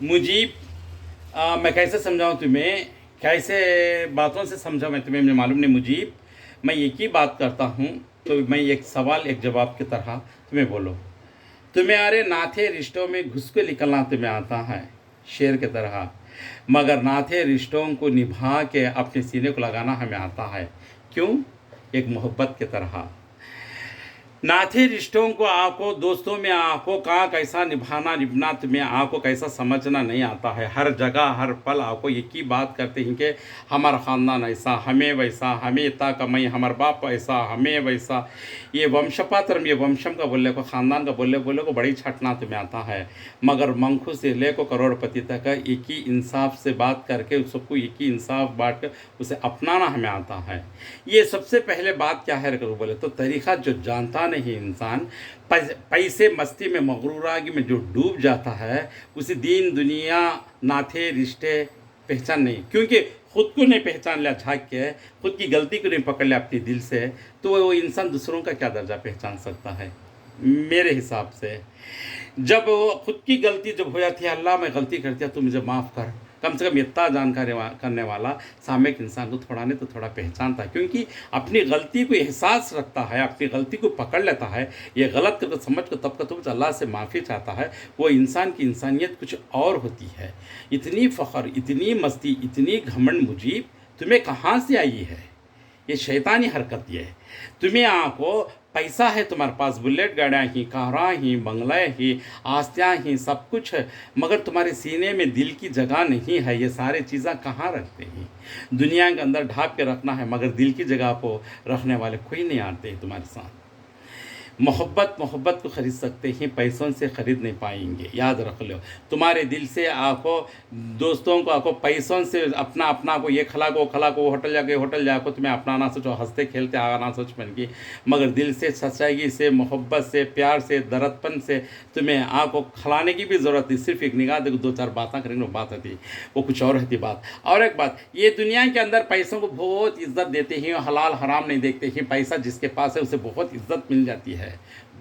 मुझे मैं कैसे समझाऊं तुम्हें, कैसे बातों से समझाऊं मैं तुम्हें, मुझे मालूम नहीं। मुझे मैं एक ही बात करता हूँ, तो मैं एक सवाल एक जवाब की तरह तुम्हें बोलो। तुम्हारे नाते रिश्तों में घुस के निकलना तुम्हें आता है शेर की तरह, मगर नाते रिश्तों को निभा के अपने सीने को लगाना हमें आता है। क्यों? एक मोहब्बत की तरह। नाते रिश्तों को आपको दोस्तों में आपको कहाँ कैसा निभाना निभना तुम्हें आपको कैसा समझना नहीं आता है। हर जगह हर पल आपको एक ही बात करते हैं कि हमारा ख़ानदान ऐसा, हमें वैसा, हमें इतना कमाई, हमारा बाप ऐसा, हमें वैसा। ये वंशपात्रम, ये वंशम का बोले को, ख़ानदान का बोले बोले को बड़ी छटना तुम्हें आता है। मगर मंखू से ले को करोड़पति तक एक ही इंसाफ से बात करके उस सबको एक ही इंसाफ बांट कर उसे अपनाना हमें आता है। ये सबसे पहले बात क्या है अगर बोले तो, तरीक़ा जो जानता नहीं इंसान, पैसे मस्ती में मगरूरागी में जो डूब जाता है, उसे दीन दुनिया नाते रिश्ते पहचान नहीं। क्योंकि खुद को नहीं पहचान लिया झाँक के, खुद की गलती को नहीं पकड़ लिया अपने दिल से, तो वो इंसान दूसरों का क्या दर्जा पहचान सकता है। मेरे हिसाब से जब वो खुद की गलती जब हो जाती है, अल्लाह मैं गलती कर दिया तो मुझे माफ़ कर, कम से कम इतना जानकारी करने वाला सामने के इंसान को थोड़ा नहीं तो थोड़ा पहचानता है। क्योंकि अपनी गलती को एहसास रखता है, अपनी गलती को पकड़ लेता है, ये गलत करके समझ कर तब का तो अल्लाह से माफ़ी चाहता है। वो इंसान की इंसानियत कुछ और होती है। इतनी फ़ख्र, इतनी मस्ती, इतनी घमंड मुझे तुम्हें कहाँ से आई है? ये शैतानी हरकत ये है। तुम्हें आपको पैसा है, तुम्हारे पास बुलेट गाड़ियाँ ही, कारां ही, बंगले ही, आस्तियाँ ही, सब कुछ है, मगर तुम्हारे सीने में दिल की जगह नहीं है। ये सारे चीज़ें कहाँ रखते हैं? दुनिया के अंदर ढाप के रखना है, मगर दिल की जगह को रखने वाले कोई नहीं आते तुम्हारे साथ। मोहब्बत मोहब्बत को ख़रीद सकते हैं, पैसों से ख़रीद नहीं पाएंगे, याद रख लो। तुम्हारे दिल से आपको दोस्तों को आपको पैसों से अपना अपना को ये खला को होटल जाको तुम्हें अपनाना सोचो, हंसते खेलते आना सोच बन की, मगर दिल से सच्चाई से मोहब्बत से प्यार से दरदपन से तुम्हें आपको खिलाने की भी ज़रूरत नहीं। सिर्फ एक निगाह देखो, दो चार बातें करेंगे वो बात होती, वो कुछ और होती बात। और एक बात, ये दुनिया के अंदर पैसों को बहुत इज्जत देते हैं, हलाल हराम नहीं देखते हैं। पैसा जिसके पास है उसे बहुत इज्जत मिल जाती है,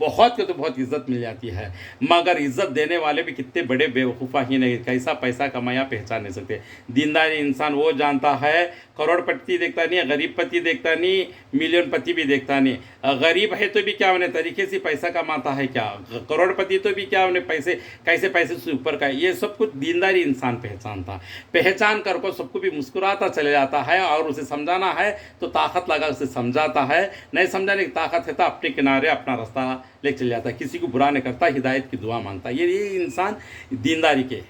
बहुत को तो बहुत इज्जत मिल जाती है, मगर इज्जत देने वाले भी कितने बड़े बेवकूफ़ा ही नहीं, कैसा पैसा कमाया पहचान नहीं सकते। दीनदार इंसान वो जानता है, करोड़पति देखता नहीं, गरीबपति देखता नहीं, मिलियनपति भी देखता नहीं। गरीब है तो भी क्या उन्हें तरीके से पैसा कमाता है क्या, करोड़पति तो भी क्या उन्हें पैसे कैसे पैसे से ऊपर का, ये सब कुछ दीनदारी इंसान पहचानता। पहचान कर को सबको भी मुस्कुराता चले जाता है, और उसे समझाना है तो ताकत लगा उसे समझाता है, नहीं समझाने की ताकत है तो अपने किनारे अपना रास्ता ले चल जाता है। किसी को बुरा नहीं करता, हिदायत की दुआ मांगता। ये इंसान दीनदारी के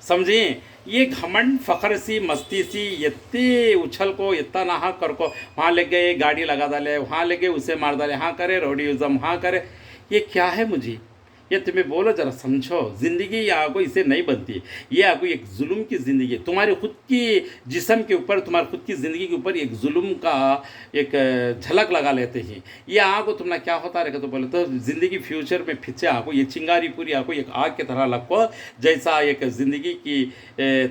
समझिए। ये घमंड फ़ख्र सी मस्ती सी इतने उछल को इतना नहा कर को, वहाँ ले गए गाड़ी लगा डाले, वहाँ ले गए उसे मार डाले, हाँ करे रोडिज्म, हाँ करे, ये क्या है मुझे? ये तुम्हें बोलो जरा समझो। ज़िंदगी आपको इसे नहीं बनती, ये आपको एक जुल्म की ज़िंदगी है। तुम्हारे खुद की जिस्म के ऊपर, तुम्हारे खुद की ज़िंदगी के ऊपर एक जुल्म का एक झलक लगा लेते हैं। ये आपको तुम्हारा क्या होता रहेगा तो बोले तो ज़िंदगी फ्यूचर में फिर आपको ये चिंगारी पूरी आपको एक आग की तरह लगो, जैसा एक ज़िंदगी की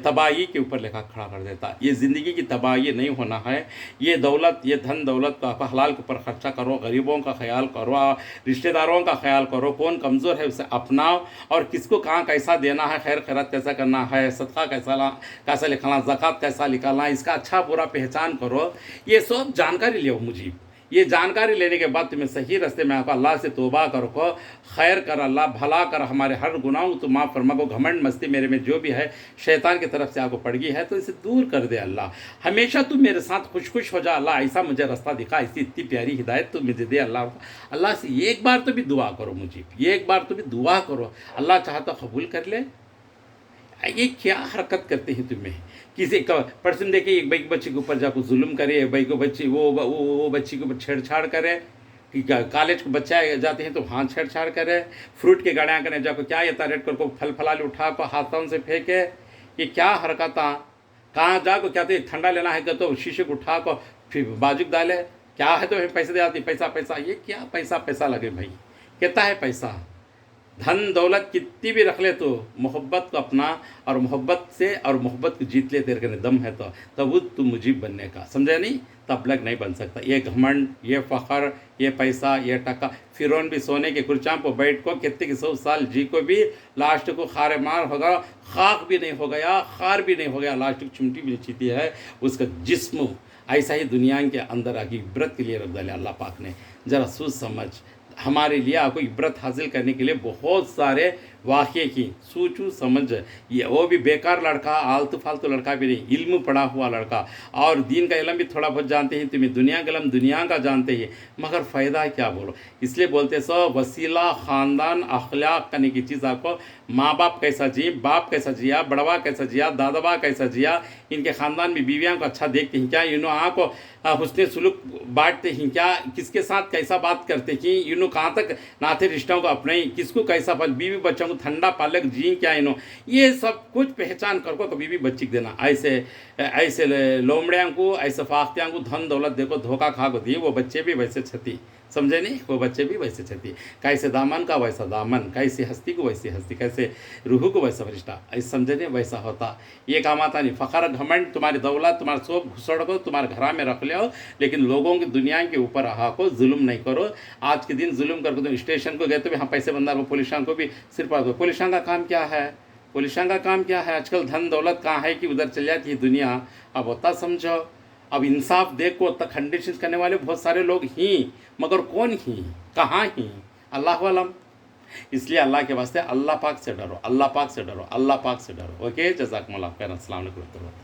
तबाही के ऊपर लेखा खड़ा कर देता। ये ज़िंदगी की तबाही नहीं होना है। ये दौलत, ये धन दौलत का हलाल के ऊपर खर्चा करो, गरीबों का ख्याल करो, रिश्तेदारों का ख्याल करो, कौन कमज़ोर है उसे अपनाओ, और किसको कहाँ कैसा देना है, खैर खैरत कैसा करना है, सदका कैसा निकालना, ज़कात कैसा निकालना, इसका अच्छा बुरा पहचान करो। ये सब जानकारी लियो मुझे। ये जानकारी लेने के बाद तुम्हें सही रास्ते में आपको अल्लाह से तौबा करो को, खैर कर, अल्लाह भला कर, हमारे हर गुनाहों तो माफ़ फरमा को। घमंड मस्ती मेरे में जो भी है शैतान की तरफ से आपको पड़ गई है तो इसे दूर कर दे अल्लाह। हमेशा तू मेरे साथ खुश हो जा अल्लाह, ऐसा मुझे रास्ता दिखा, ऐसी इतनी प्यारी हिदायत तो मुझे दे अल्लाह। अल्लाह से एक बार तो भी दुआ करो मुझे, एक बार तो भी दुआ करो, अल्लाह चाहता कबूल कर ले। ये क्या हरकत करते हैं तुम्हें? किसी का पर्सन देखे, एक भाई के बच्चे के ऊपर जाकर जुल्म करे, एक भाई को बच्चे वो बच्ची के ऊपर छेड़छाड़ करे, कि कॉलेज को बच्चा जाते हैं तो वहाँ छेड़छाड़ करे, फ्रूट के गाड़ियाँ करने जाकर क्या ये रेड कर को फल फलाल उठा को हाथों से फेंके। ये क्या हरकत? कहाँ जाको क्या तो ठंडा लेना है तो शीशे को उठा को फिर बाजुक डाले, क्या है तो पैसे दे आती, पैसा पैसा। ये क्या पैसा पैसा लगे भाई? कहता है पैसा धन दौलत कितनी भी रख ले तो मोहब्बत को अपना, और मोहब्बत से और मोहब्बत को जीत ले, तेरे के दम है तो तब तू मुजीब बनने का, समझा नहीं? तबलग नहीं बन सकता। ये घमंड, ये फ़ख्र, ये पैसा, ये टका। फ़िरौन भी सोने के कुर्सियाँ पर बैठ को कितने 100 साल जी को भी लास्ट को खारे मार हो गया, खाक भी नहीं हो गया, खार भी नहीं हो गया, लास्ट को चिमटी भी नहीं छीती है उसका जिस्म। ऐसा ही दुनिया के अंदर आके इब्रत के लिए रख डाले अल्लाह पाक ने। ज़रा सोच समझ, हमारे लिए आपको इब्रत हासिल करने के लिए बहुत सारे वाक़े की सोचू समझ। ये वो भी बेकार लड़का, आलतू फालतू लड़का भी नहीं, इल्म पढ़ा हुआ लड़का, और दीन का इल्म भी थोड़ा बहुत जानते हैं, तुम्हें दुनिया का इल्म दुनिया का जानते हैं, मगर फ़ायदा क्या बोलो। इसलिए बोलते सो वसीला ख़ानदान अखलाक करने की चीज़ आपको, माँ बाप कैसा जी, बाप कैसा जिया, बड़वा कैसा जिया, दादाबा कैसा जिया, इनके ख़ानदान में बीवियाँ को अच्छा देखते हैं क्या, इन्हों आँख हुस्न सुलूक बांटते हैं क्या, किसके साथ कैसा बात करते हैं, इन्हों कहाँ तक नाते रिश्तों को अपने, किसको कैसा पल, बीवी बच्चों को ठंडा पालक जी क्या इन्हों, ये सब कुछ पहचान कर को कभी भी बच्ची देना। ऐसे ऐसे लोमड़ियाँ को, ऐसे फाख्तियाँ को धन दौलत देखो धोखा खा को दिए, वो बच्चे भी वैसे क्षति, समझे नहीं, वो बच्चे भी वैसे क्षति। कैसे दामन का वैसा दामन, कैसे हस्ती को वैसी हस्ती, कैसे रूह को वैसा फरिश्ता, ऐसे समझे नहीं, वैसा होता। ये काम आता नहीं। फ़ख्र घमंड, तुम्हारी दौलत तुम्हारा सब घुसड़ को तुम्हारे घर में रख ले, लेकिन लोगों की दुनिया के ऊपर आहा को जुल्म नहीं करो। आज के दिन जुल्म करके तुम स्टेशन को गए तो यहाँ पैसे बंदा को, पुलिसां को भी सिर पर, पुलिसां का काम क्या है, पुलिसां का काम क्या है, आजकल धन दौलत कहाँ है कि उधर चल जाती है दुनिया। अब होता समझो, अब इंसाफ देखो, तक कंडीशन करने वाले बहुत सारे लोग ही, मगर कौन ही, कहाँ ही, अल्लाह वालम। इसलिए अल्लाह के वास्ते अल्लाह पाक से डरो, अल्लाह पाक से डरो, अल्लाह पाक से डरो। ओके, जज़ाकुमुल्लाह खैरन, अस्सलाम वालेकुम।